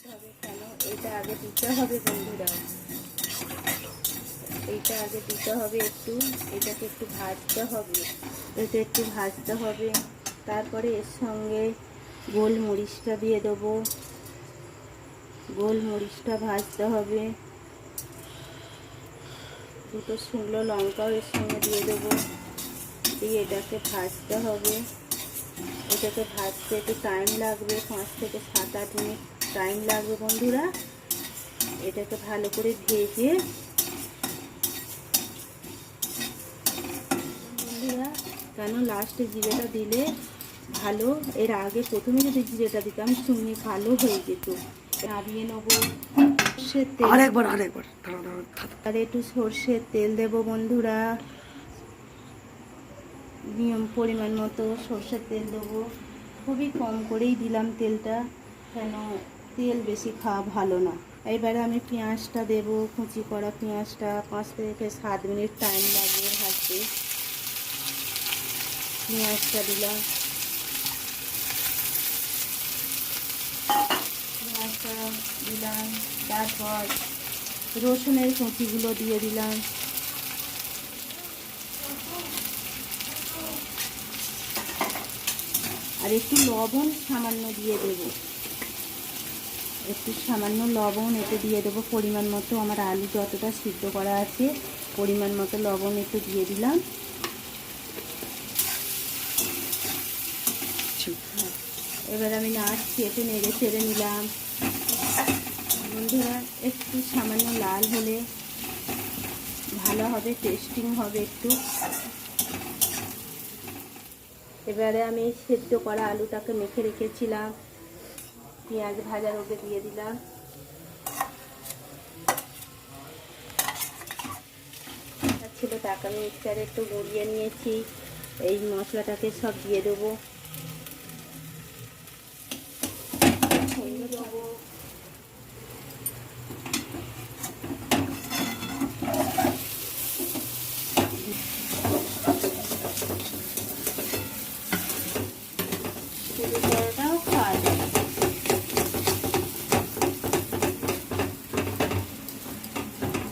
হবে কেন, এটা আগে দিতে হবে বন্ধুরা, এইটা আগে দিতে হবে একটু, এটাকে একটু ভাজতে হবে, এটা একটু ভাজতে হবে। তারপরে এর সঙ্গে গোলমরিচটা দিয়ে দেবো, গোলমরিচটা ভাজতে হবে। দুটো শুকনো লঙ্কাও এর সঙ্গে দিয়ে দেবো, দিয়ে এটাকে ভাজতে হবে। এটাকে ভাজতে একটু টাইম লাগবে, 5 থেকে 7-8 মিনিট টাইম লাগবে বন্ধুরা। এটাকে ভালো করে ভেজে বন্ধুরা, কেন লাস্টে জিরেটা দিলে ভালো, এর আগে প্রথমে যদি জিরেটা দিতাম চুনি ভালো হয়ে যেত। নাড়িয়ে নেবো সর্ষের তেল, আর একটু সর্ষের তেল দেবো বন্ধুরা, নিয়ম পরিমাণ মতো সর্ষের তেল দেবো। খুবই কম করেই দিলাম তেলটা, কেন তেল বেশি খাওয়া ভালো না। এবারে আমি পেঁয়াজটা দেবো, কুচি করা পেঁয়াজটা, 5 থেকে 7 মিনিট টাইম লাগবে ভাজতে। পেঁয়াজটা দিলাম, পেঁয়াজটা দিলাম, তারপর রসুনের কুচিগুলো দিয়ে দিলাম, আর একটু লবণ সামান্য দিয়ে দেবো, একটু সামান্য লবণ এতে দিয়ে দেবো পরিমাণ মতো। আমার আলু যতটা সিদ্ধ করা আছে পরিমাণ মতো লবণ একটু দিয়ে দিলাম। এবার আমি নাড়ছি, একটু নেড়ে চেড়ে নিলাম বন্ধুরা। একটু সামান্য লাল হলে ভালো হবে, টেস্টিং হবে একটু। এবারে আমি সেদ্ধ করা আলুটাকে মেখে রেখেছিলাম, পেঁয়াজ ভাজার ওপরে দিয়ে দিলাম। ছিল তাকে আমি মিক্সারে একটু গুঁড়িয়ে নিয়েছি, এই মশলাটাকে সব দিয়ে দেবো।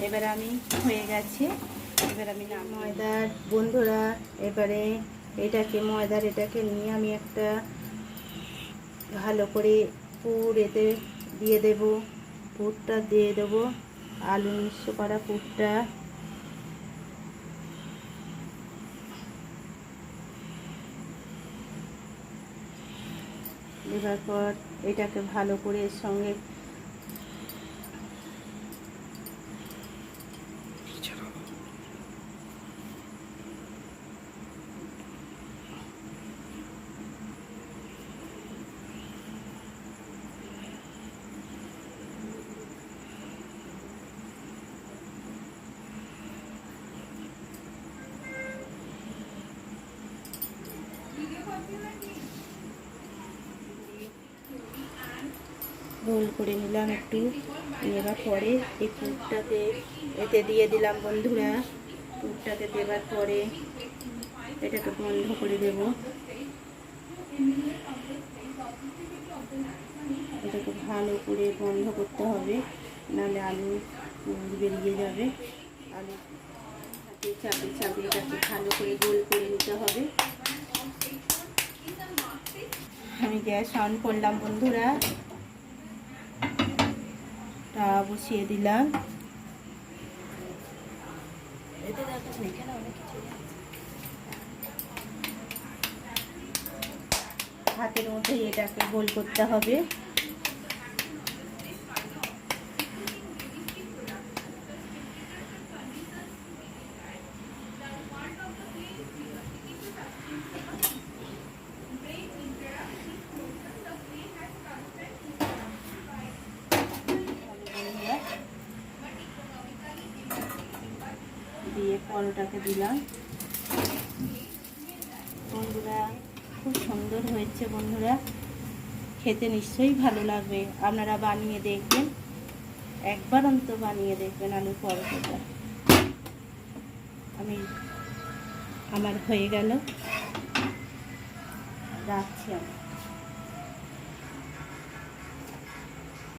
এবারে আমি হয়ে গেছে, এবার আমি না ময়দার বন্ধুরা, এবারে এটাকে এটাকে নিয়ে আমি একটা ভালো করে পুর এতে দিয়ে দেব, পুরটা দিয়ে দেবো, আলু মিশ্র করা পুরটা। দেওয়ার পর এটাকে ভালো করে এর সঙ্গে রোল করে নিলাম একটু। নেবার পরে এই পুরটাকে এতে দিয়ে দিলাম বন্ধুরা। পুরটাকে দেবার পরে এটাকে বন্ধ করে দেব, এটাকে ভালো করে বন্ধ করতে হবে, নাহলে আলু বেরিয়ে যাবে। আলু চাপিয়ে চাপিয়ে এটাকে ভালো করে গোল করে নিতে হবে। আমি গ্যাস অন করলাম বন্ধুরা, বসিয়ে দিলাম। হাতের মধ্যে এটাকে গোল করতে হবে। দিয়ে পরোটাকে দিলাম বন্ধুরা, খুব সুন্দর হয়েছে বন্ধুরা, খেতে নিশ্চয়ই ভালো লাগবে। আপনারা বানিয়ে দেখবেন, একবার অন্তত বানিয়ে দেখবেন আলুর পরোটাটা। আমার হয়ে গেল, রাখছি আমি।